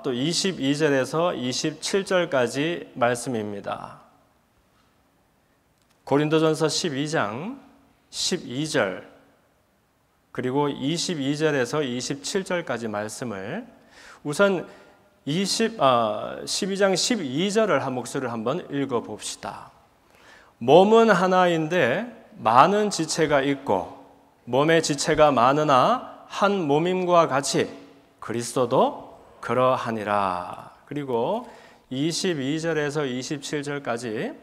또 22절에서 27절까지 말씀입니다. 고린도전서 12장 12절 그리고 22절에서 27절까지 말씀을 우선 12장 12절을 한 목소리를 한번 읽어봅시다. 몸은 하나인데 많은 지체가 있고 몸의 지체가 많으나 한 몸임과 같이 그리스도도 그러하니라. 그리고 22절에서 27절까지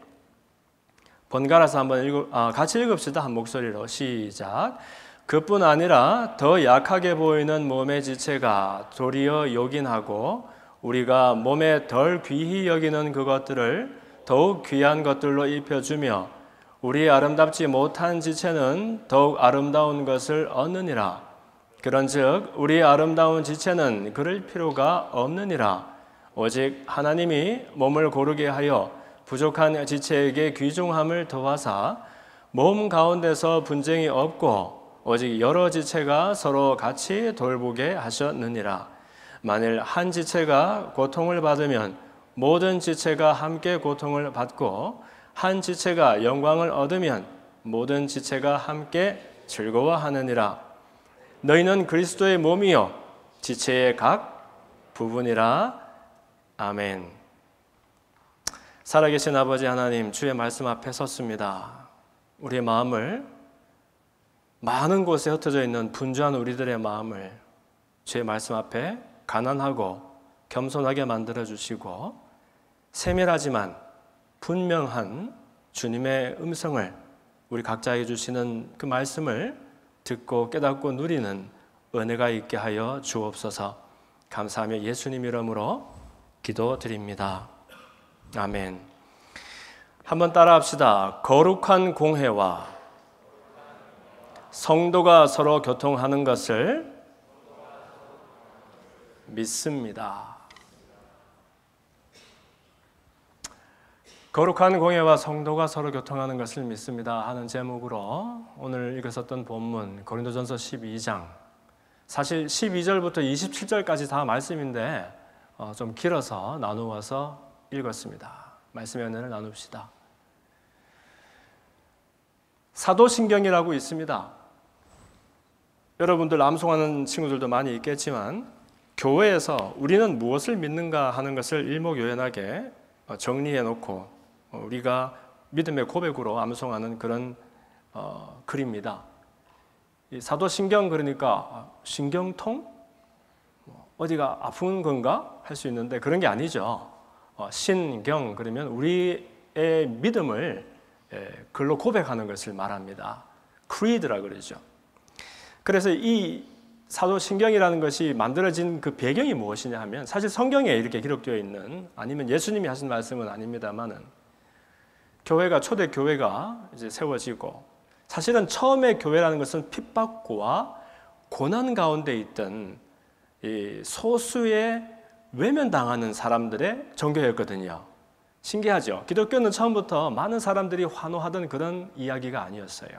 번갈아서 한번 같이 읽읍시다. 한 목소리로 시작. 그뿐 아니라 더 약하게 보이는 몸의 지체가 도리어 요긴하고 우리가 몸에 덜 귀히 여기는 그것들을 더욱 귀한 것들로 입혀주며 우리 아름답지 못한 지체는 더욱 아름다운 것을 얻느니라. 그런즉 우리 아름다운 지체는 그럴 필요가 없느니라. 오직 하나님이 몸을 고르게 하여 부족한 지체에게 귀중함을 더하사 몸 가운데서 분쟁이 없고 오직 여러 지체가 서로 같이 돌보게 하셨느니라. 만일 한 지체가 고통을 받으면 모든 지체가 함께 고통을 받고 한 지체가 영광을 얻으면 모든 지체가 함께 즐거워하느니라. 너희는 그리스도의 몸이요 지체의 각 부분이라. 아멘. 살아계신 아버지 하나님, 주의 말씀 앞에 섰습니다. 우리의 마음을, 많은 곳에 흩어져 있는 분주한 우리들의 마음을 주의 말씀 앞에 가난하고 겸손하게 만들어주시고 세밀하지만 분명한 주님의 음성을 우리 각자에게 주시는 그 말씀을 듣고 깨닫고 누리는 은혜가 있게 하여 주옵소서. 감사하며 예수님 이름으로 기도드립니다. 아멘. 한번 따라합시다. 거룩한 공회와 성도가 서로 교통하는 것을 믿습니다. 거룩한 공회와 성도가 서로 교통하는 것을 믿습니다 하는 제목으로 오늘 읽었었던 본문 고린도전서 12장, 사실 12절부터 27절까지 다 말씀인데 좀 길어서 나누어서 읽었습니다. 말씀의 은혜를 나눕시다. 사도신경이라고 있습니다. 여러분들 암송하는 친구들도 많이 있겠지만 교회에서 우리는 무엇을 믿는가 하는 것을 일목요연하게 정리해 놓고 우리가 믿음의 고백으로 암송하는 그런 글입니다. 이 사도신경, 그러니까 신경통? 어디가 아픈 건가? 할 수 있는데 그런 게 아니죠. 신경, 그러면 우리의 믿음을 글로 고백하는 것을 말합니다. creed라 그러죠. 그래서 이 사도신경이라는 것이 만들어진 그 배경이 무엇이냐 하면, 사실 성경에 이렇게 기록되어 있는, 아니면 예수님이 하신 말씀은 아닙니다만은, 교회가, 초대 교회가 이제 세워지고, 사실은 처음에 교회라는 것은 핍박과 고난 가운데 있던 이 소수의 외면당하는 사람들의 종교였거든요. 신기하죠? 기독교는 처음부터 많은 사람들이 환호하던 그런 이야기가 아니었어요.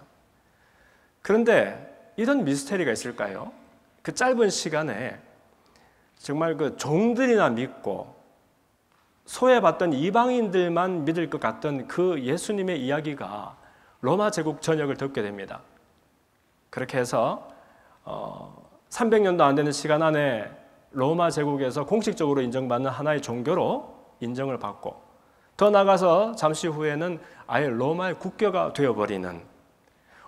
그런데 이런 미스테리가 있을까요? 그 짧은 시간에 정말 그 종들이나 믿고 소외받던 이방인들만 믿을 것 같던 그 예수님의 이야기가 로마 제국 전역을 덮게 됩니다. 그렇게 해서 300년도 안 되는 시간 안에 로마 제국에서 공식적으로 인정받는 하나의 종교로 인정을 받고, 더 나아가서 잠시 후에는 아예 로마의 국교가 되어버리는,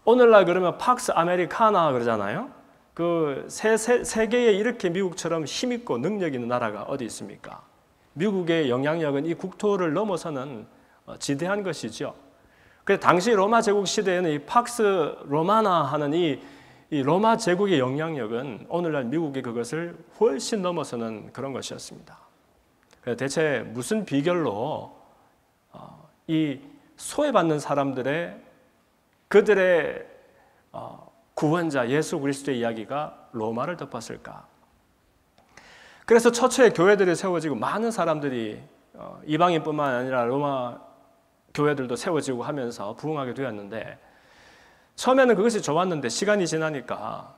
오늘날 그러면 팍스 아메리카나 그러잖아요. 그 세계에 이렇게 미국처럼 힘있고 능력 있는 나라가 어디 있습니까? 미국의 영향력은 이 국토를 넘어서는 지대한 것이죠. 그래서 당시 로마 제국 시대에는 이 팍스 로마나 하는 이 로마 제국의 영향력은 오늘날 미국의 그것을 훨씬 넘어서는 그런 것이었습니다. 그래서 대체 무슨 비결로 이 소외받는 사람들의, 그들의 구원자 예수 그리스도의 이야기가 로마를 덮었을까? 그래서 처처에 교회들이 세워지고 많은 사람들이 이방인뿐만 아니라 로마 교회들도 세워지고 하면서 부흥하게 되었는데, 처음에는 그것이 좋았는데 시간이 지나니까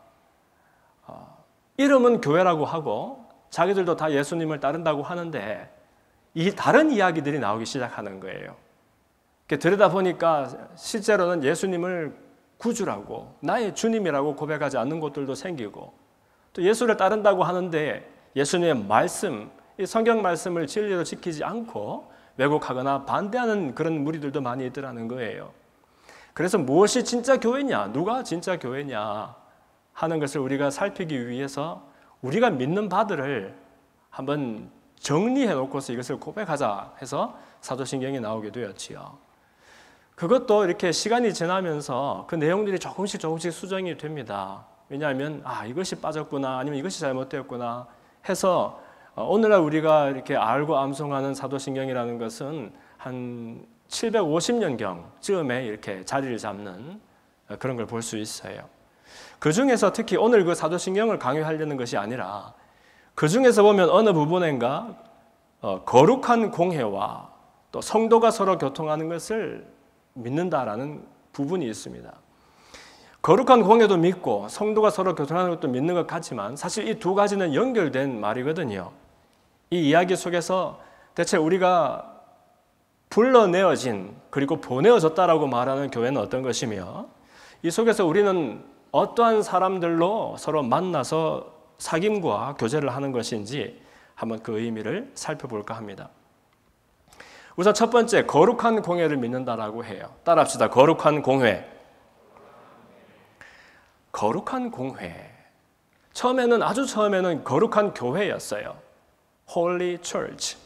이름은 교회라고 하고 자기들도 다 예수님을 따른다고 하는데 이 다른 이야기들이 나오기 시작하는 거예요. 들여다보니까 실제로는 예수님을 구주라고 나의 주님이라고 고백하지 않는 곳들도 생기고, 또 예수를 따른다고 하는데 예수님의 말씀, 이 성경 말씀을 진리로 지키지 않고 왜곡하거나 반대하는 그런 무리들도 많이 있더라는 거예요. 그래서 무엇이 진짜 교회냐, 누가 진짜 교회냐 하는 것을 우리가 살피기 위해서 우리가 믿는 바들을 한번 정리해 놓고서 이것을 고백하자 해서 사도신경이 나오게 되었지요. 그것도 이렇게 시간이 지나면서 그 내용들이 조금씩 수정이 됩니다. 왜냐하면 이것이 빠졌구나, 아니면 이것이 잘못되었구나 해서 오늘날 우리가 이렇게 알고 암송하는 사도신경이라는 것은 한 750년경쯤에 이렇게 자리를 잡는 그런 걸 볼 수 있어요. 그 중에서 특히 오늘 그 사도신경을 강요하려는 것이 아니라 그 중에서 보면 어느 부분인가 거룩한 공회와 또 성도가 서로 교통하는 것을 믿는다라는 부분이 있습니다. 거룩한 공회도 믿고 성도가 서로 교통하는 것도 믿는 것 같지만 사실 이 두 가지는 연결된 말이거든요. 이 이야기 속에서 대체 우리가 불러내어진 그리고 보내어졌다라고 말하는 교회는 어떤 것이며, 이 속에서 우리는 어떠한 사람들로 서로 만나서 사귐과 교제를 하는 것인지 한번 그 의미를 살펴볼까 합니다. 우선 첫 번째, 거룩한 공회를 믿는다라고 해요. 따라합시다. 거룩한 공회. 거룩한 공회. 아주 처음에는 거룩한 교회였어요. Holy Church.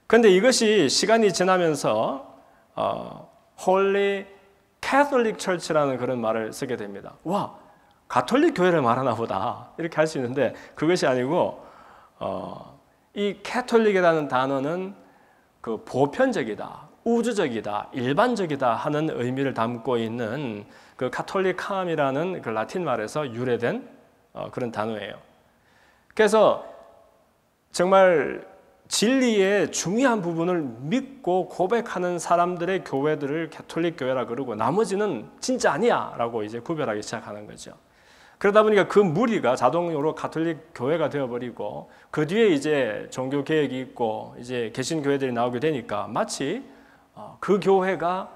그런데 이것이 시간이 지나면서 Holy Catholic Church라는 그런 말을 쓰게 됩니다. 와, 가톨릭 교회를 말하나 보다 이렇게 할 수 있는데 그것이 아니고 이 캐톨릭이라는 단어는 그 보편적이다, 우주적이다, 일반적이다 하는 의미를 담고 있는 그 카톨리캄이라는 그 라틴 말에서 유래된 그런 단어예요. 그래서 정말 진리의 중요한 부분을 믿고 고백하는 사람들의 교회들을 캐톨릭 교회라 그러고 나머지는 진짜 아니야 라고 이제 구별하기 시작하는 거죠. 그러다 보니까 그 무리가 자동으로 가톨릭 교회가 되어버리고 그 뒤에 이제 종교 개혁이 있고 이제 개신 교회들이 나오게 되니까 마치 그 교회가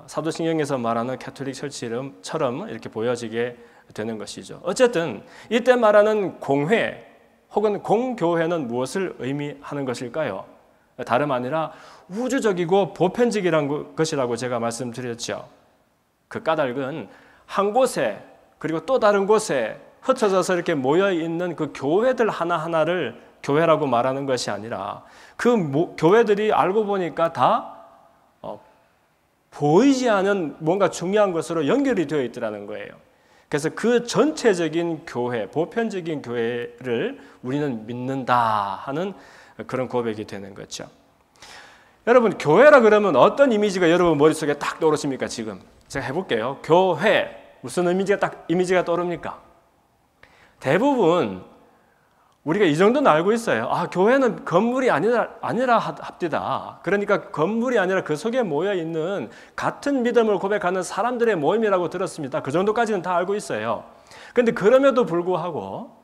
사도신경에서 말하는 캐톨릭 철치처럼 이렇게 보여지게 되는 것이죠. 어쨌든 이때 말하는 공회 혹은 공교회는 무엇을 의미하는 것일까요? 다름 아니라 우주적이고 보편적이라는 것이라고 제가 말씀드렸죠. 그 까닭은 한 곳에 그리고 또 다른 곳에 흩어져서 이렇게 모여있는 그 교회들 하나하나를 교회라고 말하는 것이 아니라 그 교회들이 알고 보니까 다 보이지 않은 뭔가 중요한 것으로 연결이 되어 있더라는 거예요. 그래서 그 전체적인 교회, 보편적인 교회를 우리는 믿는다 하는 그런 고백이 되는 거죠. 여러분, 교회라 그러면 어떤 이미지가 여러분 머릿속에 딱 떠오르십니까? 지금 제가 해볼게요. 교회, 무슨 이미지가 떠오릅니까? 대부분 우리가 이 정도는 알고 있어요. 교회는 건물이 아니라 합디다. 그러니까 건물이 아니라 그 속에 모여있는 같은 믿음을 고백하는 사람들의 모임이라고 들었습니다. 그 정도까지는 다 알고 있어요. 그런데 그럼에도 불구하고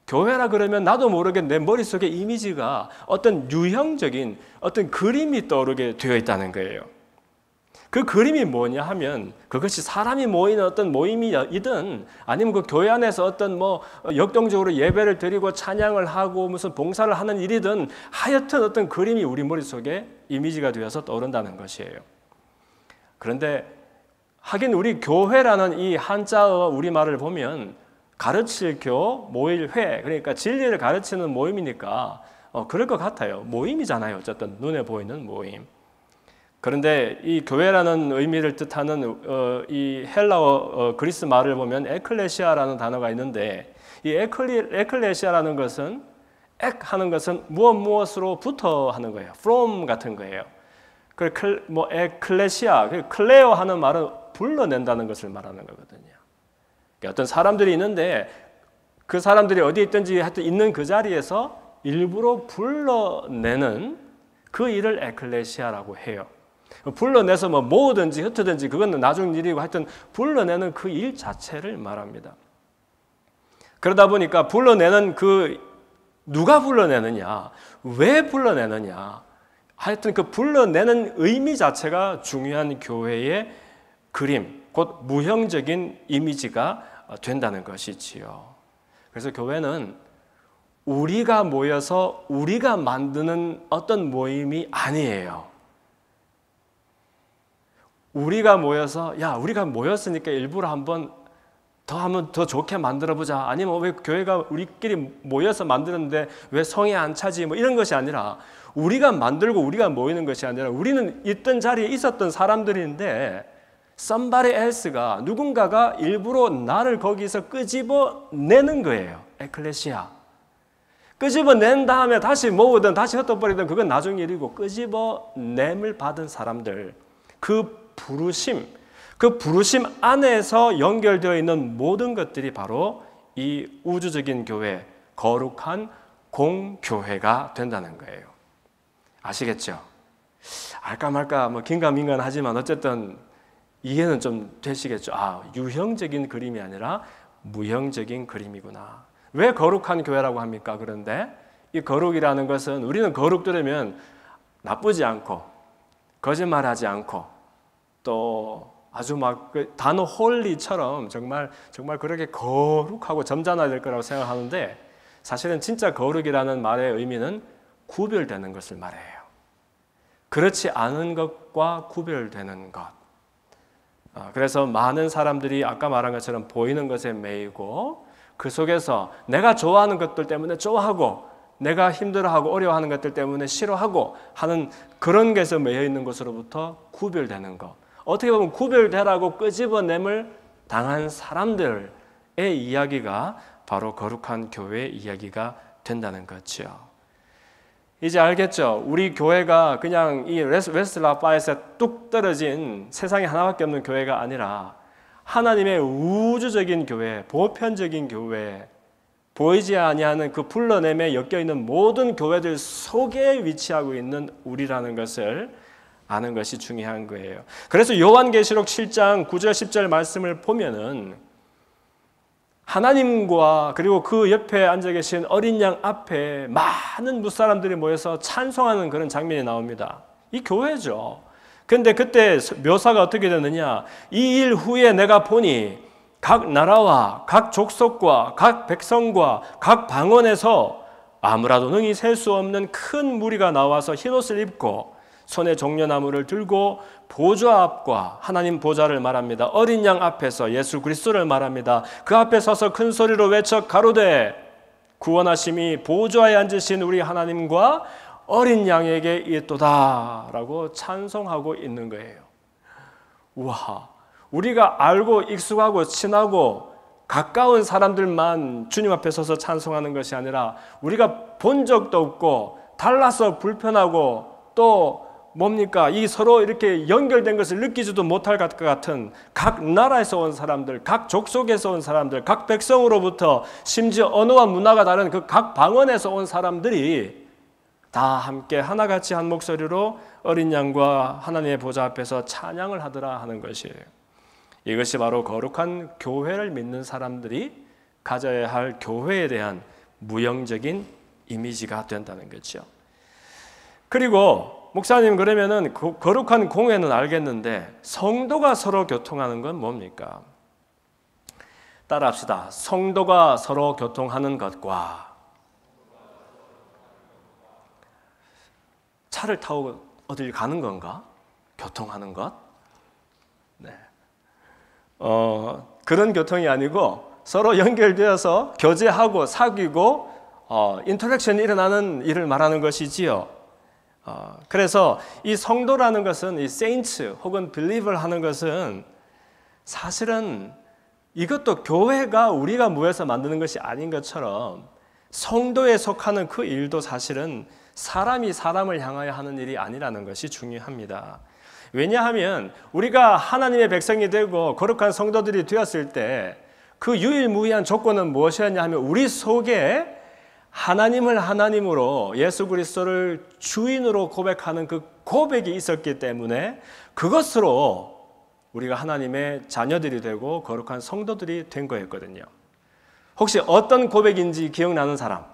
교회라 그러면 나도 모르게 내 머릿속에 이미지가 어떤 유형적인 어떤 그림이 떠오르게 되어 있다는 거예요. 그 그림이 뭐냐 하면 그것이 사람이 모이는 어떤 모임이든 아니면 그 교회 안에서 어떤 역동적으로 예배를 드리고 찬양을 하고 무슨 봉사를 하는 일이든 하여튼 어떤 그림이 우리 머릿속에 이미지가 되어서 떠오른다는 것이에요. 그런데 하긴 우리 교회라는 이 한자어 우리말을 보면 가르칠 교, 모일 회, 그러니까 진리를 가르치는 모임이니까 그럴 것 같아요. 모임이잖아요. 어쨌든 눈에 보이는 모임. 그런데 이 교회라는 의미를 뜻하는 이 헬라어 그리스 말을 보면 에클레시아라는 단어가 있는데 이 에클레시아라는 것은 하는 것은 무엇으로부터 하는 거예요. from 같은 거예요. 에클레시아, 클레오 하는 말은 불러낸다는 것을 말하는 거거든요. 어떤 사람들이 있는데 그 사람들이 어디에 있든지 하여튼 있는 그 자리에서 일부러 불러내는 그 일을 에클레시아라고 해요. 불러내서 모으든지 흩어든지 그건 나중 일이고 하여튼 불러내는 그 일 자체를 말합니다. 그러다 보니까 불러내는 그 누가 불러내느냐, 왜 불러내느냐, 하여튼 그 불러내는 의미 자체가 중요한 교회의 그림, 곧 무형적인 이미지가 된다는 것이지요. 그래서 교회는 우리가 모여서 우리가 만드는 어떤 모임이 아니에요. 우리가 모여서 야, 우리가 모였으니까 일부러 한번 더 좋게 만들어보자. 아니면 왜 교회가 우리끼리 모여서 만드는데 왜 성에 안 차지? 뭐 이런 것이 아니라 우리가 만들고 우리가 모이는 것이 아니라 우리는 있던 자리에 있었던 사람들인데 somebody else가 누군가가 일부러 나를 거기서 끄집어내는 거예요. 에클레시아. 끄집어낸 다음에 다시 모으든 다시 흩어버리든 그건 나중 일이고 끄집어냄을 받은 사람들, 그 부르심 안에서 연결되어 있는 모든 것들이 바로 이 우주적인 교회, 거룩한 공교회가 된다는 거예요. 아시겠죠? 알까 말까 뭐 긴가민가는 하지만 어쨌든 이해는 좀 되시겠죠? 아, 유형적인 그림이 아니라 무형적인 그림이구나. 왜 거룩한 교회라고 합니까? 그런데 이 거룩이라는 것은 우리는 거룩 들으면 나쁘지 않고 거짓말하지 않고 또 아주 막 그 단어 홀리처럼 정말 그렇게 거룩하고 점잖아야 될 거라고 생각하는데 사실은 진짜 거룩이라는 말의 의미는 구별되는 것을 말해요. 그렇지 않은 것과 구별되는 것. 그래서 많은 사람들이 아까 말한 것처럼 보이는 것에 매이고 그 속에서 내가 좋아하는 것들 때문에 좋아하고 내가 힘들어하고 어려워하는 것들 때문에 싫어하고 하는 그런 것에 매여 있는 것으로부터 구별되는 것. 어떻게 보면 구별되라고 끄집어냄을 당한 사람들의 이야기가 바로 거룩한 교회의 이야기가 된다는 거죠. 이제 알겠죠? 우리 교회가 그냥 이 웨스트 라파에서 뚝 떨어진 세상에 하나밖에 없는 교회가 아니라 하나님의 우주적인 교회, 보편적인 교회, 보이지 아니하는 그 불러냄에 엮여있는 모든 교회들 속에 위치하고 있는 우리라는 것을 아는 것이 중요한 거예요. 그래서 요한계시록 7장 9절 10절 말씀을 보면은 하나님과 그리고 그 옆에 앉아 계신 어린 양 앞에 많은 무사람들이 모여서 찬송하는 그런 장면이 나옵니다. 이 교회죠. 그런데 그때 묘사가 어떻게 되느냐? 이 일 후에 내가 보니 각 나라와 각 족속과 각 백성과 각 방언에서 아무라도 능히 셀 수 없는 큰 무리가 나와서 흰옷을 입고 손에 종려나무를 들고 보좌 앞과 하나님 보좌를 말합니다. 어린 양 앞에서 예수 그리스도를 말합니다. 그 앞에 서서 큰 소리로 외쳐 가로되 구원하심이 보좌에 앉으신 우리 하나님과 어린 양에게 있도다 라고 찬송하고 있는 거예요. 우와, 우리가 알고 익숙하고 친하고 가까운 사람들만 주님 앞에 서서 찬송하는 것이 아니라 우리가 본 적도 없고 달라서 불편하고 또 뭡니까? 이 서로 이렇게 연결된 것을 느끼지도 못할 것 같은 각 나라에서 온 사람들, 각 족속에서 온 사람들, 각 백성으로부터 심지어 언어와 문화가 다른 그 각 방언에서 온 사람들이 다 함께 하나같이 한 목소리로 어린 양과 하나님의 보좌 앞에서 찬양을 하더라 하는 것이에요. 이것이 바로 거룩한 교회를 믿는 사람들이 가져야 할 교회에 대한 무형적인 이미지가 된다는 거죠. 그리고 목사님 그러면은 거룩한 공회는 알겠는데 성도가 서로 교통하는 건 뭡니까? 따라합시다. 성도가 서로 교통하는 것과 차를 타고 어딜 가는 건가? 교통하는 것? 네. 그런 교통이 아니고 서로 연결되어서 교제하고 사귀고 인터랙션이 일어나는 일을 말하는 것이지요. 그래서 이 성도라는 것은 이 saints 혹은 believer 하는 것은 사실은 이것도 교회가 우리가 모여서 만드는 것이 아닌 것처럼 성도에 속하는 그 일도 사실은 사람이 사람을 향하여 하는 일이 아니라는 것이 중요합니다. 왜냐하면 우리가 하나님의 백성이 되고 거룩한 성도들이 되었을 때 그 유일무이한 조건은 무엇이었냐 하면 우리 속에 하나님을 하나님으로 예수 그리스도를 주인으로 고백하는 그 고백이 있었기 때문에 그것으로 우리가 하나님의 자녀들이 되고 거룩한 성도들이 된 거였거든요. 혹시 어떤 고백인지 기억나는 사람?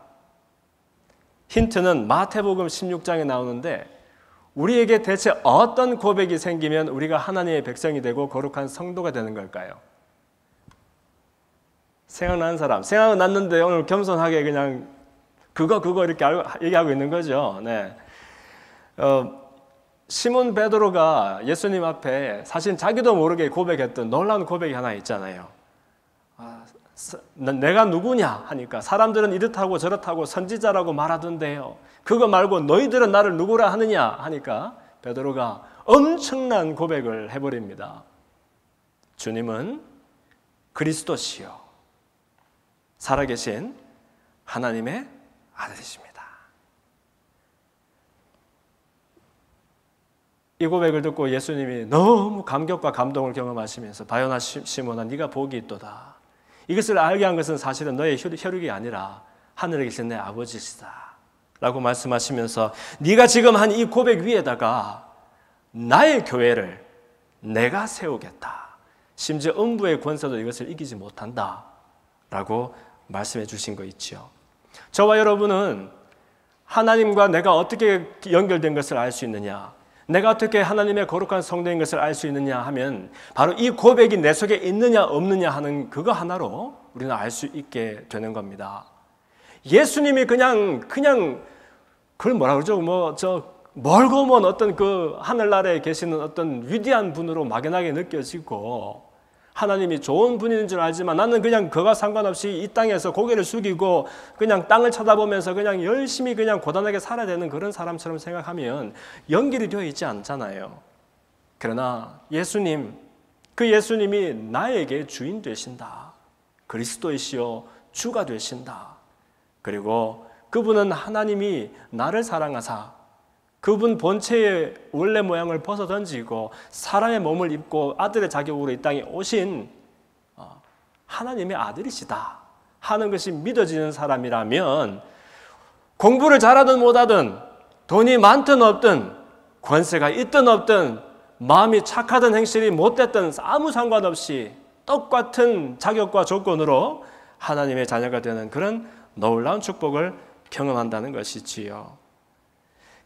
힌트는 마태복음 16장에 나오는데 우리에게 대체 어떤 고백이 생기면 우리가 하나님의 백성이 되고 거룩한 성도가 되는 걸까요? 생각나는 사람, 생각났는데 오늘 겸손하게 그냥 그거 이렇게 얘기하고 있는 거죠. 네. 시몬 베드로가 예수님 앞에 사실 자기도 모르게 고백했던 놀라운 고백이 하나 있잖아요. 내가 누구냐 하니까 사람들은 이렇다고 저렇다고 선지자라고 말하던데요. 그거 말고 너희들은 나를 누구라 하느냐 하니까 베드로가 엄청난 고백을 해버립니다. 주님은 그리스도시요 살아계신 하나님의 아들이십니다. 이 고백을 듣고 예수님이 너무 감격과 감동을 경험하시면서 바요나 시몬아 네가 복이 있도다. 이것을 알게 한 것은 사실은 너의 혈육이 아니라 하늘에 계신 내 아버지시다 라고 말씀하시면서 네가 지금 한 이 고백 위에다가 나의 교회를 내가 세우겠다. 심지어 음부의 권세도 이것을 이기지 못한다 라고 말씀해 주신 거 있죠. 저와 여러분은 하나님과 내가 어떻게 연결된 것을 알 수 있느냐, 내가 어떻게 하나님의 거룩한 성도인 것을 알 수 있느냐 하면 바로 이 고백이 내 속에 있느냐 없느냐 하는 그거 하나로 우리는 알 수 있게 되는 겁니다. 예수님이 그냥 그걸 뭐라 그러죠? 멀고 먼 어떤 그 하늘나라에 계시는 어떤 위대한 분으로 막연하게 느껴지고 하나님이 좋은 분인 줄 알지만 나는 그냥 그와 상관없이 이 땅에서 고개를 숙이고 그냥 땅을 쳐다보면서 그냥 열심히 그냥 고단하게 살아야 되는 그런 사람처럼 생각하면 연결이 되어 있지 않잖아요. 그러나 그 예수님이 나에게 주인 되신다. 그리스도이시요 주가 되신다. 그리고 그분은 하나님이 나를 사랑하사 그분 본체의 원래 모양을 벗어던지고 사람의 몸을 입고 아들의 자격으로 이 땅에 오신 하나님의 아들이시다 하는 것이 믿어지는 사람이라면 공부를 잘하든 못하든 돈이 많든 없든 권세가 있든 없든 마음이 착하든 행실이 못됐든 아무 상관없이 똑같은 자격과 조건으로 하나님의 자녀가 되는 그런 놀라운 축복을 경험한다는 것이지요.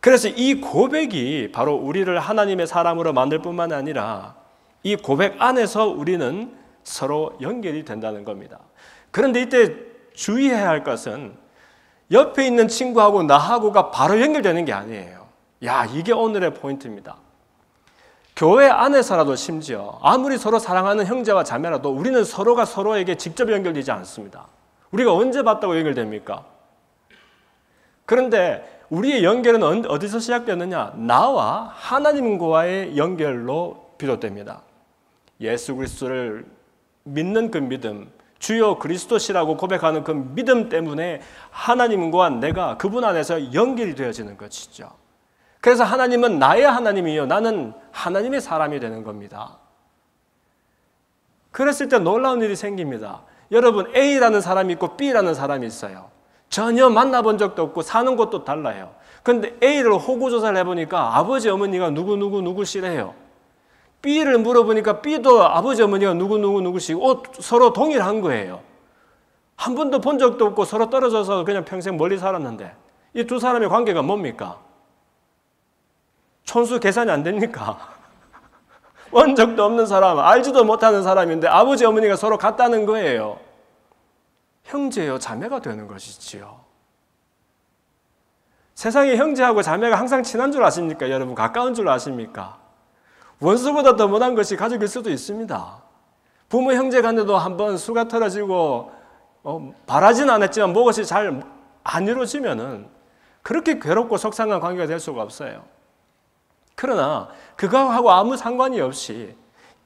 그래서 이 고백이 바로 우리를 하나님의 사람으로 만들 뿐만 아니라 이 고백 안에서 우리는 서로 연결이 된다는 겁니다. 그런데 이때 주의해야 할 것은 옆에 있는 친구하고 나하고가 바로 연결되는 게 아니에요. 이게 오늘의 포인트입니다. 교회 안에서라도 심지어 아무리 서로 사랑하는 형제와 자매라도 우리는 서로가 서로에게 직접 연결되지 않습니다. 우리가 언제 봤다고 연결됩니까? 그런데 우리의 연결은 어디서 시작되느냐? 나와 하나님과의 연결로 비롯됩니다. 예수 그리스도를 믿는 그 믿음, 주여 그리스도시라고 고백하는 그 믿음 때문에 하나님과 내가 그분 안에서 연결이 되어지는 것이죠. 그래서 하나님은 나의 하나님이요 나는 하나님의 사람이 되는 겁니다. 그랬을 때 놀라운 일이 생깁니다. 여러분 A라는 사람이 있고 B라는 사람이 있어요. 전혀 만나본 적도 없고 사는 곳도 달라요. 그런데 A를 호구조사를 해보니까 아버지 어머니가 누구시래요. B를 물어보니까 B도 아버지 어머니가 누구시고 서로 동일한 거예요. 한 번도 본 적도 없고 서로 떨어져서 그냥 평생 멀리 살았는데 이 두 사람의 관계가 뭡니까? 촌수 계산이 안 됩니까? 본 적도 없는 사람, 알지도 못하는 사람인데 아버지 어머니가 서로 같다는 거예요. 형제요 자매가 되는 것이지요. 세상에 형제하고 자매가 항상 친한 줄 아십니까? 여러분 가까운 줄 아십니까? 원수보다 더 못한 것이 가족일 수도 있습니다. 부모 형제 간에도 한번 수가 틀어지고 바라진 않았지만 무엇이 잘 안 이루어지면은 그렇게 괴롭고 속상한 관계가 될 수가 없어요. 그러나 그거하고 아무 상관이 없이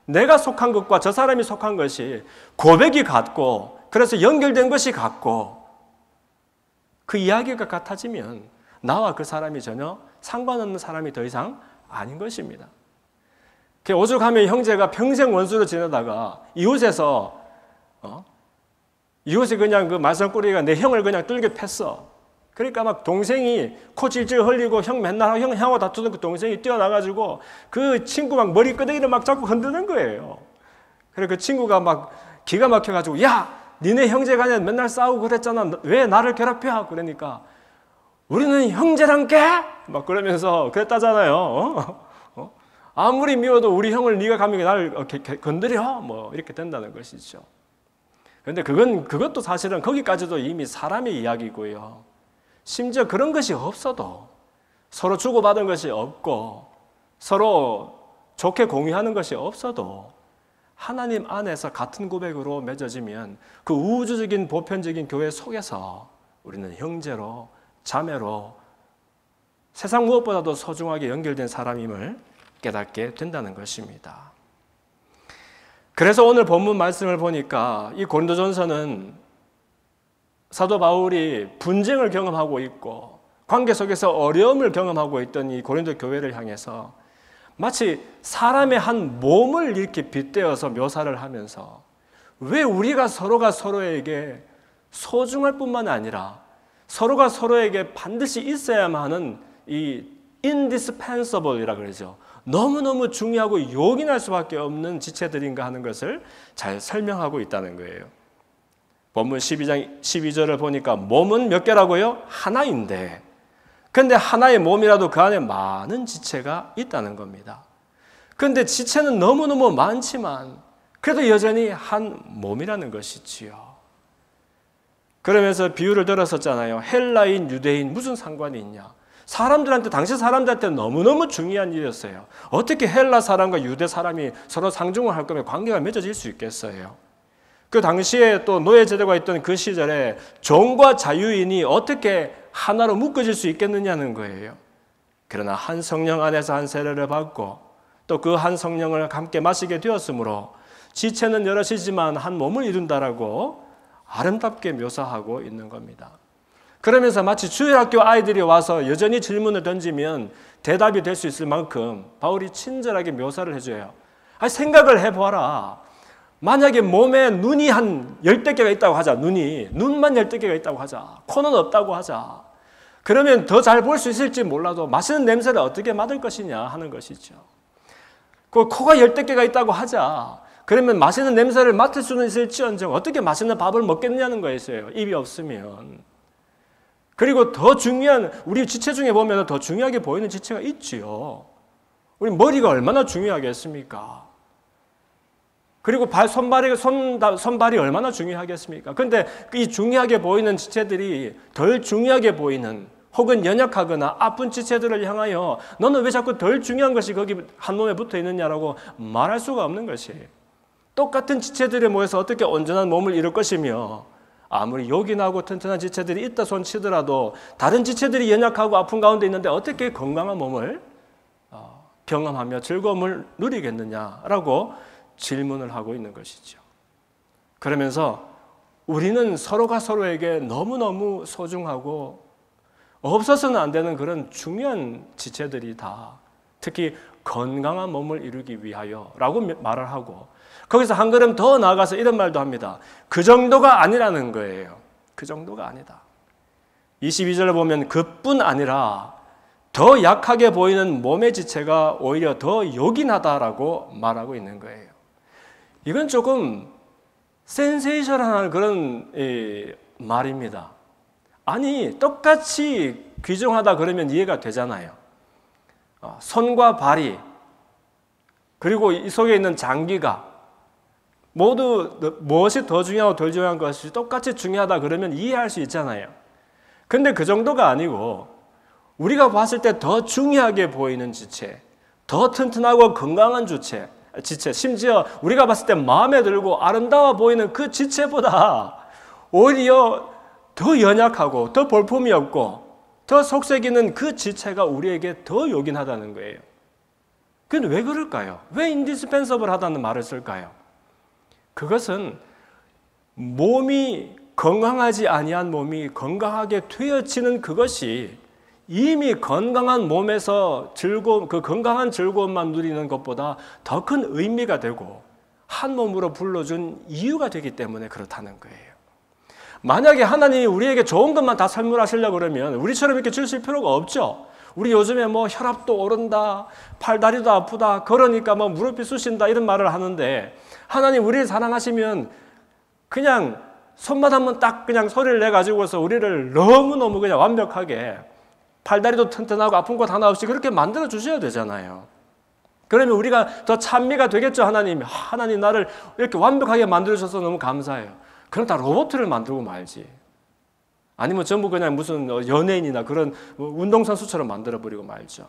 내가 속한 것과 저 사람이 속한 것이 고백이 같고 그래서 연결된 것이 같고 그 이야기가 같아지면 나와 그 사람이 전혀 상관없는 사람이 더 이상 아닌 것입니다. 오죽하면 형제가 평생 원수로 지내다가 이웃에서 이웃이 그냥 그 말썽꾸리가 내 형을 그냥 뚫게 팼어. 그러니까 막 동생이 코 질질 흘리고 형 맨날 형하고 다투는 그 동생이 뛰어나가지고 그 친구 막 머리 끄덕이를 막 자꾸 흔드는 거예요. 그래서 그 친구가 막 기가 막혀가지고 야! 니네 형제간에 맨날 싸우고 그랬잖아. 왜 나를 괴롭혀? 그러니까 우리는 형제란께? 막 그러면서 그랬다잖아요. 아무리 미워도 우리 형을 네가 감히 나를 건드려? 뭐 이렇게 된다는 것이죠. 그런데 그것도 사실은 거기까지도 이미 사람의 이야기고요. 심지어 그런 것이 없어도, 서로 주고받은 것이 없고 서로 좋게 공유하는 것이 없어도 하나님 안에서 같은 고백으로 맺어지면 그 우주적인 보편적인 교회 속에서 우리는 형제로, 자매로 세상 무엇보다도 소중하게 연결된 사람임을 깨닫게 된다는 것입니다. 그래서 오늘 본문 말씀을 보니까 이 고린도전서는 사도 바울이 분쟁을 경험하고 있고 관계 속에서 어려움을 경험하고 있던 이 고린도 교회를 향해서 마치 사람의 한 몸을 이렇게 빗대어서 묘사를 하면서 왜 우리가 서로가 서로에게 소중할 뿐만 아니라 서로가 서로에게 반드시 있어야만 하는 이 indispensable이라 그러죠. 너무너무 중요하고 요긴할 수밖에 없는 지체들인가 하는 것을 잘 설명하고 있다는 거예요. 본문 12장 12절을 보니까 몸은 몇 개라고요? 하나인데, 근데 하나의 몸이라도 그 안에 많은 지체가 있다는 겁니다. 그런데 지체는 너무너무 많지만 그래도 여전히 한 몸이라는 것이지요. 그러면서 비유를 들었었잖아요. 헬라인, 유대인 무슨 상관이 있냐? 사람들한테, 당시 사람들한테 너무너무 중요한 일이었어요. 어떻게 헬라 사람과 유대 사람이 서로 상종을 할 거면 관계가 맺어질 수 있겠어요? 그 당시에 또 노예제도가 있던 그 시절에 종과 자유인이 어떻게 하나로 묶어질 수 있겠느냐는 거예요. 그러나 한 성령 안에서 한 세례를 받고 또 그 한 성령을 함께 마시게 되었으므로 지체는 여럿이지만 한 몸을 이룬다라고 아름답게 묘사하고 있는 겁니다. 그러면서 마치 주일학교 아이들이 와서 여전히 질문을 던지면 대답이 될 수 있을 만큼 바울이 친절하게 묘사를 해줘요. 생각을 해보아라. 만약에 몸에 눈이 한 10대 개가 있다고 하자. 눈만 10대 개가 있다고 하자. 코는 없다고 하자. 그러면 더 잘 볼 수 있을지 몰라도 맛있는 냄새를 어떻게 맡을 것이냐 하는 것이죠. 그 코가 10대 개가 있다고 하자. 그러면 맛있는 냄새를 맡을 수는 있을지언정 어떻게 맛있는 밥을 먹겠느냐는 거였어요. 입이 없으면. 그리고 더 중요한, 우리 지체 중에 보면 더 중요하게 보이는 지체가 있지요. 우리 머리가 얼마나 중요하겠습니까? 그리고 손발이 얼마나 중요하겠습니까? 그런데 이 중요하게 보이는 지체들이 덜 중요하게 보이는 혹은 연약하거나 아픈 지체들을 향하여 너는 왜 자꾸 덜 중요한 것이 거기 한 몸에 붙어 있느냐라고 말할 수가 없는 것이, 똑같은 지체들이 모여서 어떻게 온전한 몸을 이룰 것이며 아무리 요긴하고 튼튼한 지체들이 있다 손치더라도 다른 지체들이 연약하고 아픈 가운데 있는데 어떻게 건강한 몸을 경험하며 즐거움을 누리겠느냐라고 질문을 하고 있는 것이죠. 그러면서 우리는 서로가 서로에게 너무너무 소중하고 없어서는 안 되는 그런 중요한 지체들이다. 특히 건강한 몸을 이루기 위하여라고 말을 하고, 거기서 한 걸음 더 나아가서 이런 말도 합니다. 그 정도가 아니라는 거예요. 그 정도가 아니다. 22절을 보면 그뿐 아니라 더 약하게 보이는 몸의 지체가 오히려 더 요긴하다라고 말하고 있는 거예요. 이건 조금 센세이션한 그런 말입니다. 아니, 똑같이 귀중하다 그러면 이해가 되잖아요. 손과 발이, 그리고 이 속에 있는 장기가 모두 무엇이 더 중요하고 덜 중요한 것이 똑같이 중요하다 그러면 이해할 수 있잖아요. 근데 그 정도가 아니고 우리가 봤을 때 더 중요하게 보이는 지체, 더 튼튼하고 건강한 지체, 심지어 우리가 봤을 때 마음에 들고 아름다워 보이는 그 지체보다 오히려 더 연약하고 더 볼품이 없고 더 속색이는 그 지체가 우리에게 더 요긴하다는 거예요. 그건 왜 그럴까요? 왜 indispensable하다는 말을 쓸까요? 그것은 몸이 건강하지 아니한 몸이 건강하게 되어지는 그것이 이미 건강한 몸에서 그 건강한 즐거움만 누리는 것보다 더 큰 의미가 되고 한 몸으로 불러준 이유가 되기 때문에 그렇다는 거예요. 만약에 하나님이 우리에게 좋은 것만 다 선물하시려고 그러면 우리처럼 이렇게 주실 필요가 없죠. 우리 요즘에 혈압도 오른다, 팔다리도 아프다, 그러니까 무릎이 쑤신다 이런 말을 하는데, 하나님 우리를 사랑하시면 그냥 손만 한번 딱 그냥 소리를 내가지고서 우리를 너무너무 그냥 완벽하게 팔다리도 튼튼하고 아픈 곳 하나 없이 그렇게 만들어 주셔야 되잖아요. 그러면 우리가 더 찬미가 되겠죠. 하나님 나를 이렇게 완벽하게 만들어 주셔서 너무 감사해요. 그럼 다 로봇을 만들고 말지. 아니면 전부 그냥 무슨 연예인이나 그런 운동선수처럼 만들어버리고 말죠.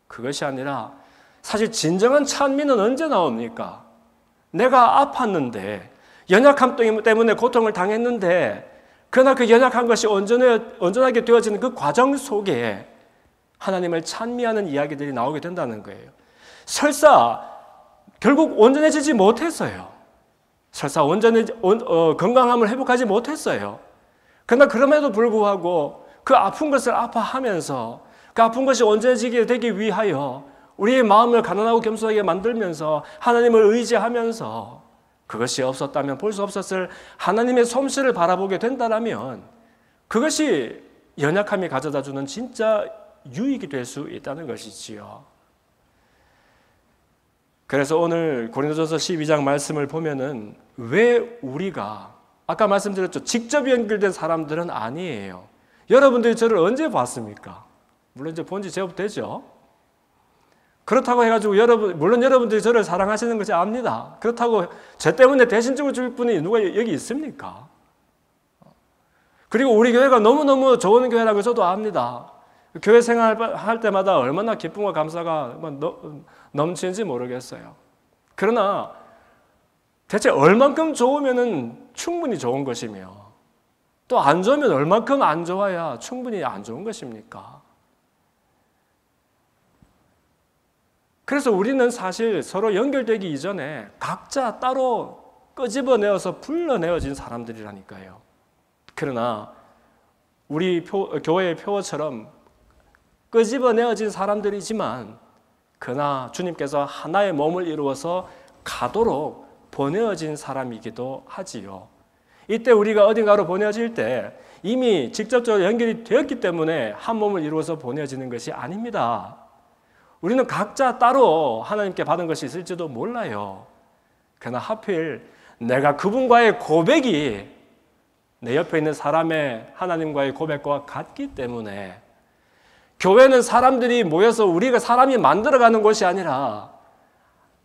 그것이 아니라 사실 진정한 찬미는 언제 나옵니까? 내가 아팠는데, 연약함 때문에 고통을 당했는데, 그러나 그 연약한 것이 온전하게 되어지는 그 과정 속에 하나님을 찬미하는 이야기들이 나오게 된다는 거예요. 설사 결국 온전해지지 못했어요. 설사 건강함을 회복하지 못했어요. 그러나 그럼에도 불구하고 그 아픈 것을 아파하면서 그 아픈 것이 온전해지게 되기 위하여 우리의 마음을 가난하고 겸손하게 만들면서 하나님을 의지하면서 그것이 없었다면 볼 수 없었을 하나님의 솜씨를 바라보게 된다면 그것이 연약함이 가져다주는 진짜 유익이 될 수 있다는 것이지요. 그래서 오늘 고린도전서 12장 말씀을 보면은 왜 우리가 아까 말씀드렸죠. 직접 연결된 사람들은 아니에요. 여러분들이 저를 언제 봤습니까? 물론 이제 본지 제법 되죠. 그렇다고 해가지고 물론 여러분들이 저를 사랑하시는 것이 압니다. 그렇다고 저 때문에 대신적으로 줄 분이 누가 여기 있습니까? 그리고 우리 교회가 너무너무 좋은 교회라고 저도 압니다. 교회 생활할 때마다 얼마나 기쁨과 감사가 넘치는지 모르겠어요. 그러나 대체 얼만큼 좋으면 충분히 좋은 것이며 또 안 좋으면 얼만큼 안 좋아야 충분히 안 좋은 것입니까? 그래서 우리는 사실 서로 연결되기 이전에 각자 따로 끄집어내어서 불러내어진 사람들이라니까요. 그러나 우리 교회의 표어처럼 끄집어내어진 사람들이지만 그러나 주님께서 하나의 몸을 이루어서 가도록 보내어진 사람이기도 하지요. 이때 우리가 어딘가로 보내어질 때 이미 직접적으로 연결이 되었기 때문에 한 몸을 이루어서 보내어지는 것이 아닙니다. 우리는 각자 따로 하나님께 받은 것이 있을지도 몰라요. 그러나 하필 내가 그분과의 고백이 내 옆에 있는 사람의 하나님과의 고백과 같기 때문에 교회는 사람들이 모여서 우리가 사람이 만들어가는 곳이 아니라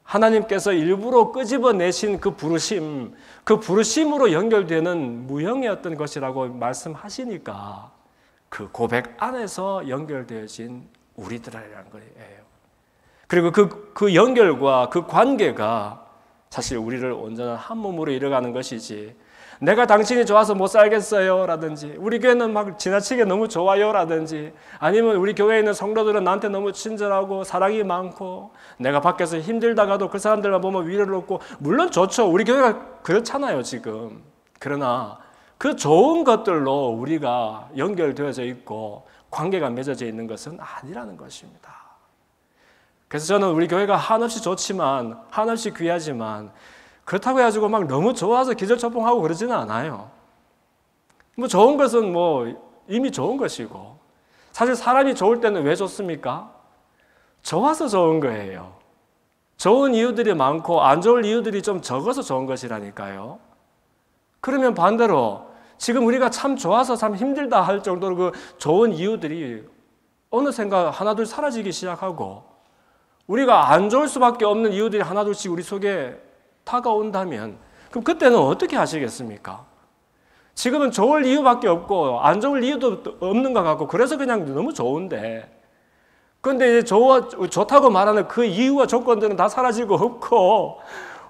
하나님께서 일부러 끄집어내신 그 부르심으로 연결되는 무형의 어떤 것이라고 말씀하시니까 그 고백 안에서 연결되어진 우리들이라는 거예요. 그리고 그 연결과 그 관계가 사실 우리를 온전한 한 몸으로 이뤄가는 것이지 내가 당신이 좋아서 못 살겠어요 라든지 우리 교회는 막 지나치게 너무 좋아요 라든지 아니면 우리 교회에 있는 성도들은 나한테 너무 친절하고 사랑이 많고 내가 밖에서 힘들다가도 그 사람들만 보면 위로를 얻고 물론 좋죠. 우리 교회가 그렇잖아요 지금. 그러나 그 좋은 것들로 우리가 연결되어져 있고 관계가 맺어져 있는 것은 아니라는 것입니다. 그래서 저는 우리 교회가 한없이 좋지만 한없이 귀하지만 그렇다고 해가지고 막 너무 좋아서 기절초풍하고 그러지는 않아요. 뭐 좋은 것은 뭐 이미 좋은 것이고 사실 사람이 좋을 때는 왜 좋습니까? 좋아서 좋은 거예요. 좋은 이유들이 많고 안 좋을 이유들이 좀 적어서 좋은 것이라니까요. 그러면 반대로 지금 우리가 참 좋아서 참 힘들다 할 정도로 그 좋은 이유들이 어느샌가 하나둘 사라지기 시작하고 우리가 안 좋을 수밖에 없는 이유들이 하나둘씩 우리 속에 다가온다면 그럼 그때는 어떻게 하시겠습니까? 지금은 좋을 이유밖에 없고 안 좋을 이유도 없는 것 같고 그래서 그냥 너무 좋은데 그런데 이제 좋다고 말하는 그 이유와 조건들은 다 사라지고 없고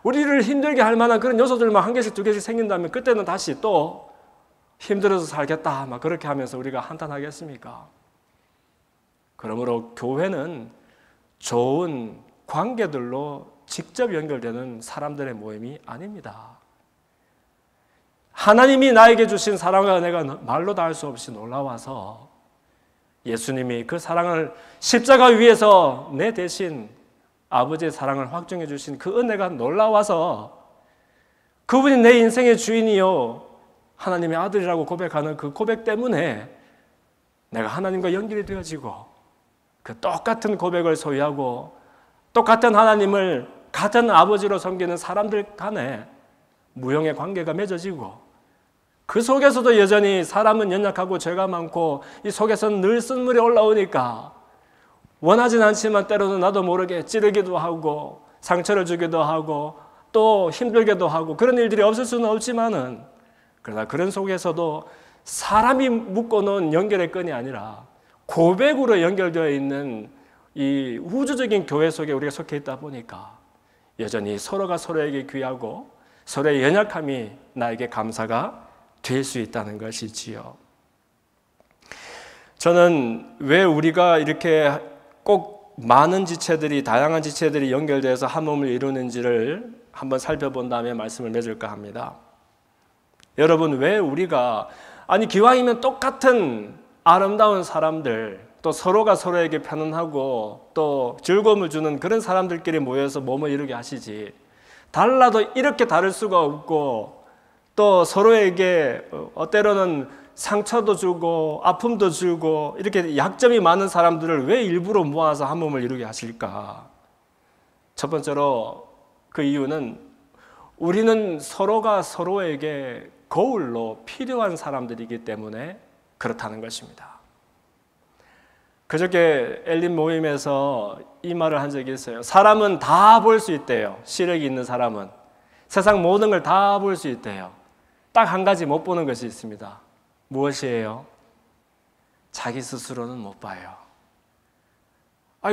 우리를 힘들게 할 만한 그런 요소들만 한 개씩 두 개씩 생긴다면 그때는 다시 또 힘들어서 살겠다 막 그렇게 하면서 우리가 한탄하겠습니까? 그러므로 교회는 좋은 관계들로 직접 연결되는 사람들의 모임이 아닙니다. 하나님이 나에게 주신 사랑과 은혜가 말로 다 할 수 없이 놀라워서 예수님이 그 사랑을 십자가 위에서 내 대신 아버지의 사랑을 확증해 주신 그 은혜가 놀라워서 그분이 내 인생의 주인이요 하나님의 아들이라고 고백하는 그 고백 때문에 내가 하나님과 연결이 되어지고 그 똑같은 고백을 소유하고 똑같은 하나님을 같은 아버지로 섬기는 사람들 간에 무형의 관계가 맺어지고 그 속에서도 여전히 사람은 연약하고 죄가 많고 이 속에서는 늘 쓴물이 올라오니까 원하진 않지만 때로는 나도 모르게 찌르기도 하고 상처를 주기도 하고 또 힘들게도 하고 그런 일들이 없을 수는 없지만은 그러나 그런 속에서도 사람이 묶어놓은 연결의 끈이 아니라 고백으로 연결되어 있는 이 우주적인 교회 속에 우리가 속해 있다 보니까 여전히 서로가 서로에게 귀하고 서로의 연약함이 나에게 감사가 될 수 있다는 것이지요. 저는 왜 우리가 이렇게 꼭 많은 지체들이 다양한 지체들이 연결돼서 한 몸을 이루는지를 한번 살펴본 다음에 말씀을 맺을까 합니다. 여러분, 왜 우리가 기왕이면 똑같은 아름다운 사람들, 또 서로가 서로에게 편안하고 또 즐거움을 주는 그런 사람들끼리 모여서 몸을 이루게 하시지, 달라도 이렇게 다를 수가 없고 또 서로에게 때로는 상처도 주고 아픔도 주고 이렇게 약점이 많은 사람들을 왜 일부러 모아서 한 몸을 이루게 하실까? 첫 번째로 그 이유는 우리는 서로가 서로에게 거울로 필요한 사람들이기 때문에 그렇다는 것입니다. 그저께 엘린 모임에서 이 말을 한 적이 있어요. 사람은 다 볼 수 있대요. 시력이 있는 사람은 세상 모든 걸 다 볼 수 있대요. 딱 한 가지 못 보는 것이 있습니다. 무엇이에요? 자기 스스로는 못 봐요.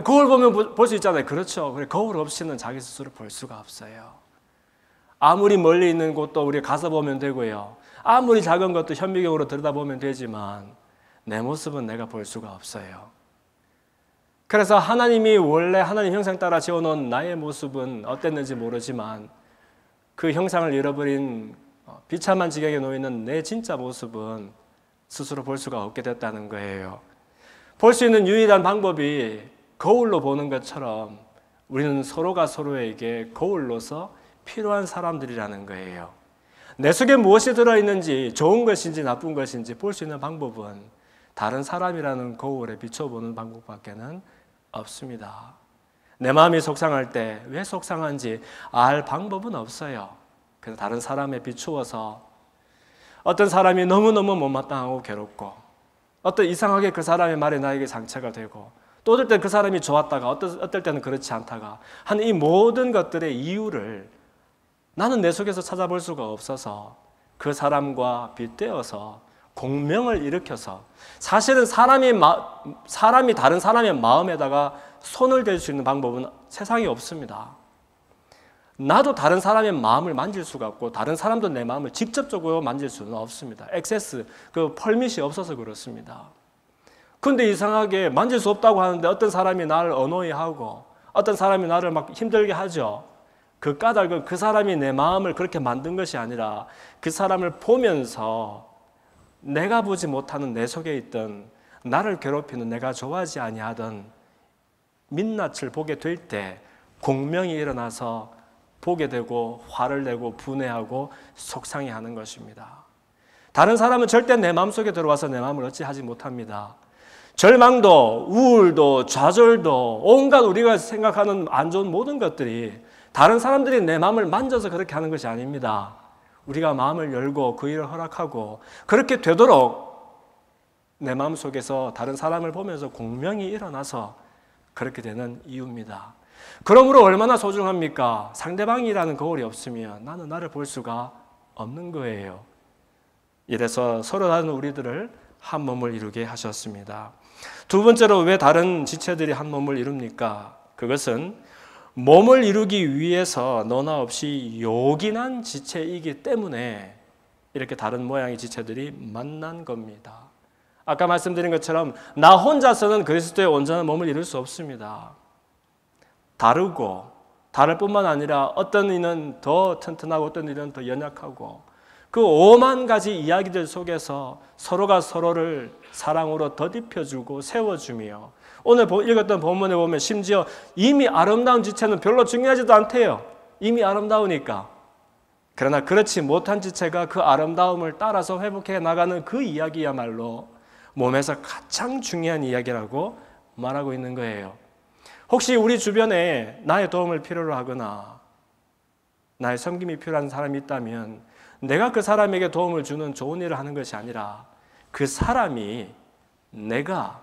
거울 보면 볼 수 있잖아요. 그렇죠. 그래, 거울 없이는 자기 스스로 볼 수가 없어요. 아무리 멀리 있는 곳도 우리가 가서 보면 되고요. 아무리 작은 것도 현미경으로 들여다보면 되지만 내 모습은 내가 볼 수가 없어요. 그래서 하나님이 원래 하나님 형상 따라 지어놓은 나의 모습은 어땠는지 모르지만 그 형상을 잃어버린 비참한 지경에 놓이는 내 진짜 모습은 스스로 볼 수가 없게 됐다는 거예요. 볼 수 있는 유일한 방법이 거울로 보는 것처럼 우리는 서로가 서로에게 거울로서 필요한 사람들이라는 거예요. 내 속에 무엇이 들어있는지 좋은 것인지 나쁜 것인지 볼 수 있는 방법은 다른 사람이라는 거울에 비춰보는 방법밖에는 없습니다. 내 마음이 속상할 때 왜 속상한지 알 방법은 없어요. 그래서 다른 사람에 비추어서 어떤 사람이 너무너무 못마땅하고 괴롭고 어떤 이상하게 그 사람의 말이 나에게 상처가 되고 또 어떨 때 그 사람이 좋았다가 어떨 때는 그렇지 않다가 하는 이 모든 것들의 이유를 나는 내 속에서 찾아볼 수가 없어서 그 사람과 빗대어서 공명을 일으켜서 사실은 사람이 다른 사람의 마음에다가 손을 댈 수 있는 방법은 세상에 없습니다. 나도 다른 사람의 마음을 만질 수가 없고 다른 사람도 내 마음을 직접적으로 만질 수는 없습니다. 액세스, 펄밋이 없어서 그렇습니다. 근데 이상하게 만질 수 없다고 하는데 어떤 사람이 나를 언어히하고 어떤 사람이 나를 막 힘들게 하죠. 그 까닭은 그 사람이 내 마음을 그렇게 만든 것이 아니라 그 사람을 보면서 내가 보지 못하는 내 속에 있던 나를 괴롭히는 내가 좋아하지 아니하던 민낯을 보게 될 때 공명이 일어나서 보게 되고 화를 내고 분해하고 속상해하는 것입니다. 다른 사람은 절대 내 마음속에 들어와서 내 마음을 어찌하지 못합니다. 절망도 우울도 좌절도 온갖 우리가 생각하는 안 좋은 모든 것들이 다른 사람들이 내 마음을 만져서 그렇게 하는 것이 아닙니다. 우리가 마음을 열고 그 일을 허락하고 그렇게 되도록 내 마음 속에서 다른 사람을 보면서 공명이 일어나서 그렇게 되는 이유입니다. 그러므로 얼마나 소중합니까? 상대방이라는 거울이 없으면 나는 나를 볼 수가 없는 거예요. 이래서 서로 다른 우리들을 한 몸을 이루게 하셨습니다. 두 번째로 왜 다른 지체들이 한 몸을 이룹니까? 그것은 몸을 이루기 위해서 너나 없이 요긴한 지체이기 때문에 이렇게 다른 모양의 지체들이 만난 겁니다. 아까 말씀드린 것처럼 나 혼자서는 그리스도의 온전한 몸을 이룰 수 없습니다. 다르고 다를 뿐만 아니라 어떤 이는 더 튼튼하고 어떤 이는 더 연약하고 그 오만 가지 이야기들 속에서 서로가 서로를 사랑으로 덧입혀주고 세워주며 오늘 읽었던 본문에 보면 심지어 이미 아름다운 지체는 별로 중요하지도 않대요. 이미 아름다우니까. 그러나 그렇지 못한 지체가 그 아름다움을 따라서 회복해 나가는 그 이야기야말로 몸에서 가장 중요한 이야기라고 말하고 있는 거예요. 혹시 우리 주변에 나의 도움을 필요로 하거나 나의 섬김이 필요한 사람이 있다면 내가 그 사람에게 도움을 주는 좋은 일을 하는 것이 아니라 그 사람이 내가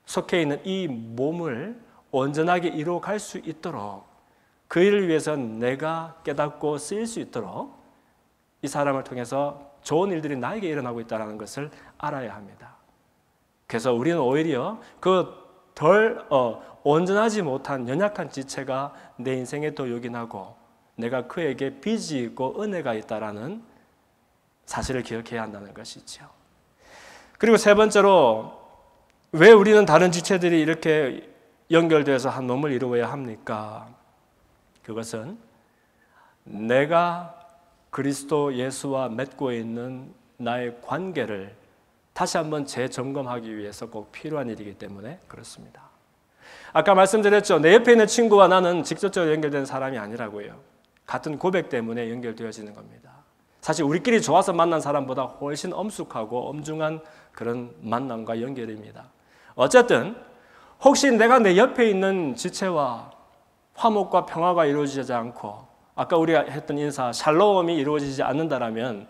속해 있는 이 몸을 온전하게 이루어갈 수 있도록 그 일을 위해서 내가 깨닫고 쓰일 수 있도록 이 사람을 통해서 좋은 일들이 나에게 일어나고 있다는 것을 알아야 합니다. 그래서 우리는 오히려 그 덜 온전하지 못한 연약한 지체가 내 인생에 더 요긴하고 내가 그에게 빚이 있고 은혜가 있다라는 사실을 기억해야 한다는 것이죠. 그리고 세 번째로 왜 우리는 다른 지체들이 이렇게 연결돼서 한 몸을 이루어야 합니까? 그것은 내가 그리스도 예수와 맺고 있는 나의 관계를 다시 한번 재점검하기 위해서 꼭 필요한 일이기 때문에 그렇습니다. 아까 말씀드렸죠. 내 옆에 있는 친구와 나는 직접적으로 연결된 사람이 아니라고요. 같은 고백 때문에 연결되어지는 겁니다. 사실 우리끼리 좋아서 만난 사람보다 훨씬 엄숙하고 엄중한 그런 만남과 연결입니다. 어쨌든 혹시 내가 내 옆에 있는 지체와 화목과 평화가 이루어지지 않고 아까 우리가 했던 인사 샬롬이 이루어지지 않는다라면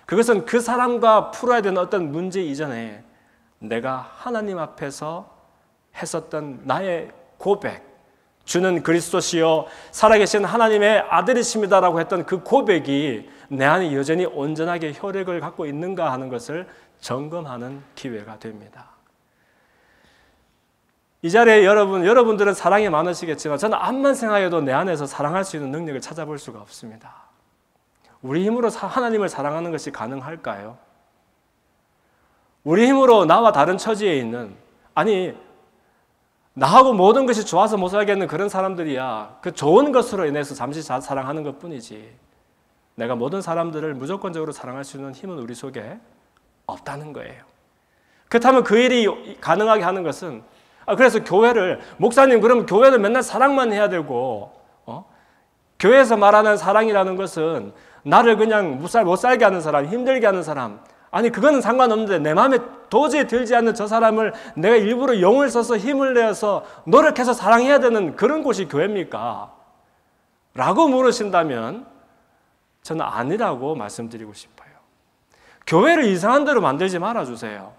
그것은 그 사람과 풀어야 되는 어떤 문제 이전에 내가 하나님 앞에서 했었던 나의 고백, 주는 그리스도시요 살아계신 하나님의 아들이십니다라고 했던 그 고백이 내 안에 여전히 온전하게 효력을 갖고 있는가 하는 것을 점검하는 기회가 됩니다. 이 자리에 여러분들은 사랑이 많으시겠지만 저는 암만 생각해도 내 안에서 사랑할 수 있는 능력을 찾아볼 수가 없습니다. 우리 힘으로 하나님을 사랑하는 것이 가능할까요? 우리 힘으로 나와 다른 처지에 있는 나하고 모든 것이 좋아서 못 살겠는 그런 사람들이야 그 좋은 것으로 인해서 잠시 사랑하는 것뿐이지 내가 모든 사람들을 무조건적으로 사랑할 수 있는 힘은 우리 속에 없다는 거예요. 그렇다면 그 일이 가능하게 하는 것은 그래서 목사님 그럼 교회를 맨날 사랑만 해야 되고 교회에서 말하는 사랑이라는 것은 나를 그냥 못 살게 하는 사람, 힘들게 하는 사람 그거는 상관없는데 내 마음에 도저히 들지 않는 저 사람을 내가 일부러 용을 써서 힘을 내어서 노력해서 사랑해야 되는 그런 곳이 교회입니까? 라고 물으신다면 저는 아니라고 말씀드리고 싶어요. 교회를 이상한 대로 만들지 말아주세요.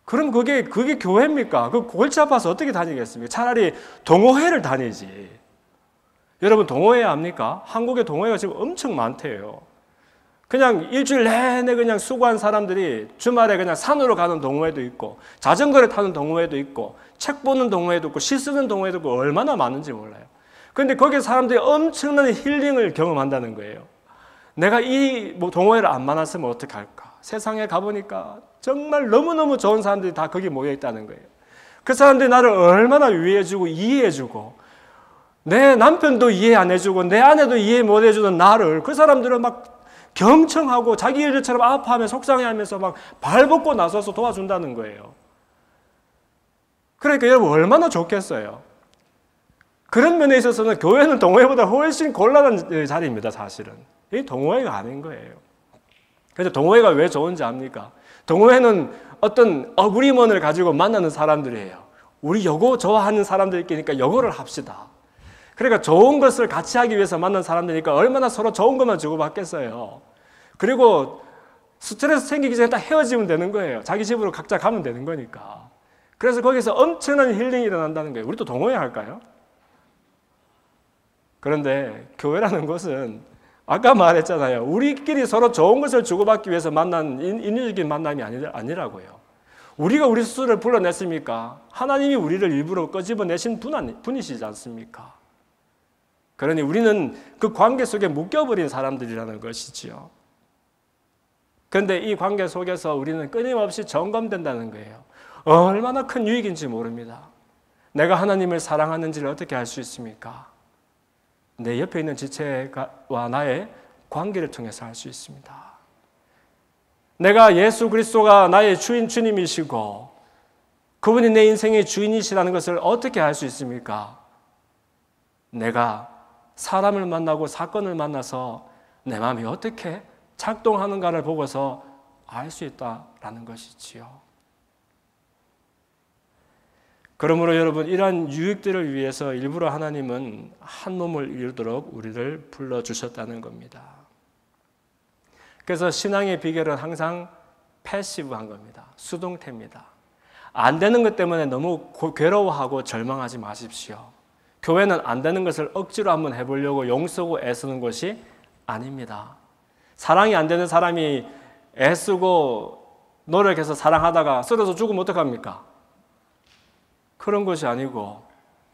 그럼 그게 교회입니까? 그 골치 아파서 어떻게 다니겠습니까? 차라리 동호회를 다니지. 여러분 동호회 압니까? 한국에 동호회가 지금 엄청 많대요. 그냥 일주일 내내 그냥 수고한 사람들이 주말에 그냥 산으로 가는 동호회도 있고 자전거를 타는 동호회도 있고 책 보는 동호회도 있고 시 쓰는 동호회도 있고 얼마나 많은지 몰라요. 그런데 거기에 사람들이 엄청난 힐링을 경험한다는 거예요. 내가 이 동호회를 안 만났으면 어떻게 할까? 세상에 가보니까 정말 너무너무 좋은 사람들이 다 거기 모여 있다는 거예요. 그 사람들이 나를 얼마나 위해주고 이해해주고 내 남편도 이해 안 해주고 내 아내도 이해 못 해주는 나를 그 사람들은 막 경청하고 자기 일들처럼 아파하며 속상해하면서 막 발벗고 나서서 도와준다는 거예요. 그러니까 여러분 얼마나 좋겠어요. 그런 면에 있어서는 교회는 동호회보다 훨씬 곤란한 자리입니다. 사실은 이 동호회가 아닌 거예요. 그래서 동호회가 왜 좋은지 압니까? 동호회는 어떤 어그리먼을 가지고 만나는 사람들이에요. 우리 요거 좋아하는 사람들끼리니까 요거를 합시다. 그러니까 좋은 것을 같이 하기 위해서 만난 사람들이니까 얼마나 서로 좋은 것만 주고받겠어요. 그리고 스트레스 생기기 전에 딱 헤어지면 되는 거예요. 자기 집으로 각자 가면 되는 거니까. 그래서 거기서 엄청난 힐링이 일어난다는 거예요. 우리도 동호회 할까요? 그런데 교회라는 것은 아까 말했잖아요. 우리끼리 서로 좋은 것을 주고받기 위해서 만난 인위적인 만남이 아니라고요. 우리가 우리 스스로를 불러냈습니까? 하나님이 우리를 일부러 끄집어내신 분이시지 않습니까? 그러니 우리는 그 관계 속에 묶여버린 사람들이라는 것이지요. 그런데 이 관계 속에서 우리는 끊임없이 점검된다는 거예요. 얼마나 큰 유익인지 모릅니다. 내가 하나님을 사랑하는지를 어떻게 알 수 있습니까? 내 옆에 있는 지체와 나의 관계를 통해서 알 수 있습니다. 내가 예수 그리스도가 나의 주님이시고 그분이 내 인생의 주인이시라는 것을 어떻게 알 수 있습니까? 내가 사람을 만나고 사건을 만나서 내 마음이 어떻게 작동하는가를 보고서 알 수 있다라는 것이지요. 그러므로 여러분 이러한 유익들을 위해서 일부러 하나님은 한 몸을 이루도록 우리를 불러주셨다는 겁니다. 그래서 신앙의 비결은 항상 패시브한 겁니다. 수동태입니다. 안 되는 것 때문에 너무 괴로워하고 절망하지 마십시오. 교회는 안 되는 것을 억지로 한번 해보려고 용쓰고 애쓰는 것이 아닙니다. 사랑이 안 되는 사람이 애쓰고 노력해서 사랑하다가 쓰러져 죽으면 어떡합니까? 그런 것이 아니고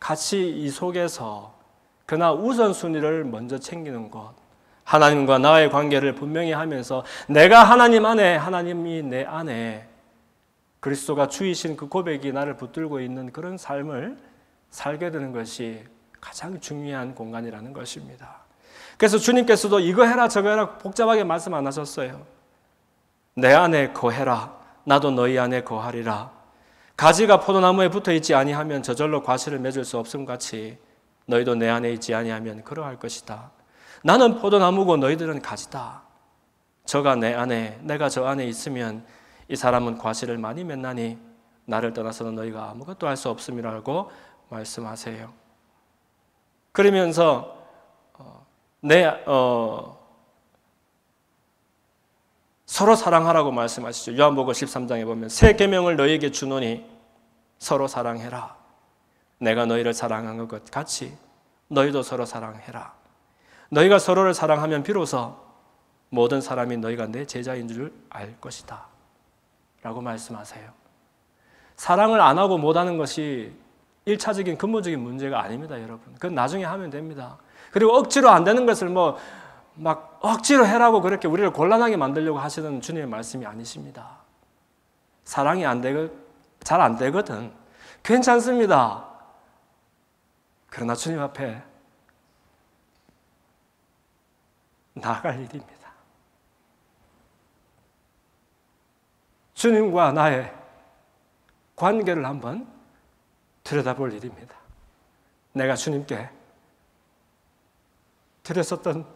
같이 이 속에서 그러나 우선순위를 먼저 챙기는 것, 하나님과 나의 관계를 분명히 하면서 내가 하나님 안에, 하나님이 내 안에, 그리스도가 주이신 그 고백이 나를 붙들고 있는 그런 삶을 살게 되는 것이 가장 중요한 공간이라는 것입니다. 그래서 주님께서도 이거 해라 저거 해라 복잡하게 말씀 안 하셨어요. 내 안에 거해라, 나도 너희 안에 거하리라. 가지가 포도나무에 붙어있지 아니하면 저절로 과실을 맺을 수 없음 같이 너희도 내 안에 있지 아니하면 그러할 것이다. 나는 포도나무고 너희들은 가지다. 저가 내 안에, 내가 저 안에 있으면 이 사람은 과실을 많이 맺나니 나를 떠나서는 너희가 아무것도 할 수 없음이라고 말씀하세요. 그러면서 서로 사랑하라고 말씀하시죠. 요한복음 13장에 보면 새 계명을 너희에게 주노니 서로 사랑해라. 내가 너희를 사랑한 것 같이 너희도 서로 사랑해라. 너희가 서로를 사랑하면 비로소 모든 사람이 너희가 내 제자인 줄 알 것이다 라고 말씀하세요. 사랑을 안 하고 못하는 것이 1차적인 근본적인 문제가 아닙니다, 여러분. 그건 나중에 하면 됩니다. 그리고 억지로 안 되는 것을 막 억지로 해라고 그렇게 우리를 곤란하게 만들려고 하시는 주님의 말씀이 아니십니다. 사랑이 잘 안 되거든. 괜찮습니다. 그러나 주님 앞에 나아갈 일입니다. 주님과 나의 관계를 한번 들여다볼 일입니다. 내가 주님께 드렸었던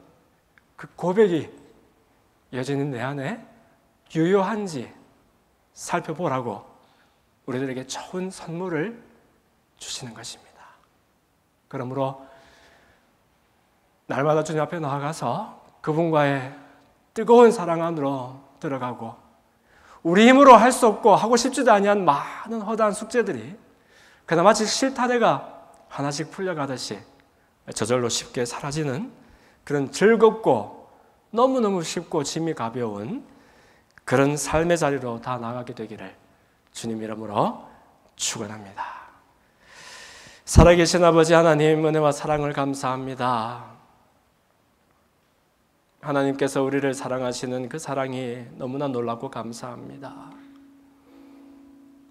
그 고백이 여전히 내 안에 유효한지 살펴보라고 우리들에게 좋은 선물을 주시는 것입니다. 그러므로 날마다 주님 앞에 나아가서 그분과의 뜨거운 사랑 안으로 들어가고 우리 힘으로 할 수 없고 하고 싶지도 아니한 많은 허다한 숙제들이 그나마 마치 실타래가 하나씩 풀려가듯이 저절로 쉽게 사라지는 그런 즐겁고 너무너무 쉽고 짐이 가벼운 그런 삶의 자리로 다 나가게 되기를 주님 이름으로 축원합니다. 살아계신 아버지 하나님, 은혜와 사랑을 감사합니다. 하나님께서 우리를 사랑하시는 그 사랑이 너무나 놀랍고 감사합니다.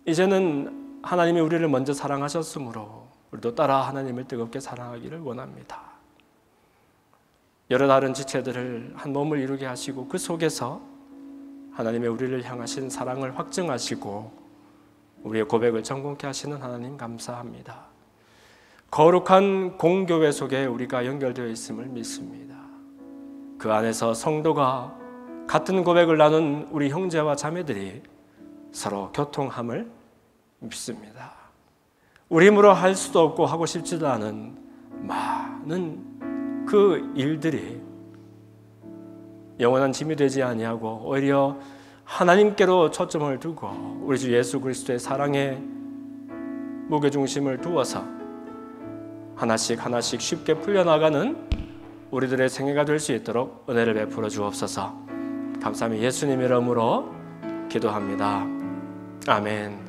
이제는 하나님이 우리를 먼저 사랑하셨으므로 우리도 따라 하나님을 뜨겁게 사랑하기를 원합니다. 여러 다른 지체들을 한 몸을 이루게 하시고 그 속에서 하나님의 우리를 향하신 사랑을 확증하시고 우리의 고백을 정확히 하시는 하나님 감사합니다. 거룩한 공교회 속에 우리가 연결되어 있음을 믿습니다. 그 안에서 성도가 같은 고백을 나눈 우리 형제와 자매들이 서로 교통함을 믿습니다. 우리 힘으로 할 수도 없고 하고 싶지도 않은 많은 그 일들이 영원한 짐이 되지 아니하고 오히려 하나님께로 초점을 두고 우리 주 예수 그리스도의 사랑에 무게중심을 두어서 하나씩 하나씩 쉽게 풀려나가는 우리들의 생애가 될 수 있도록 은혜를 베풀어 주옵소서. 감사합니다. 예수님 이름으로 기도합니다. 아멘.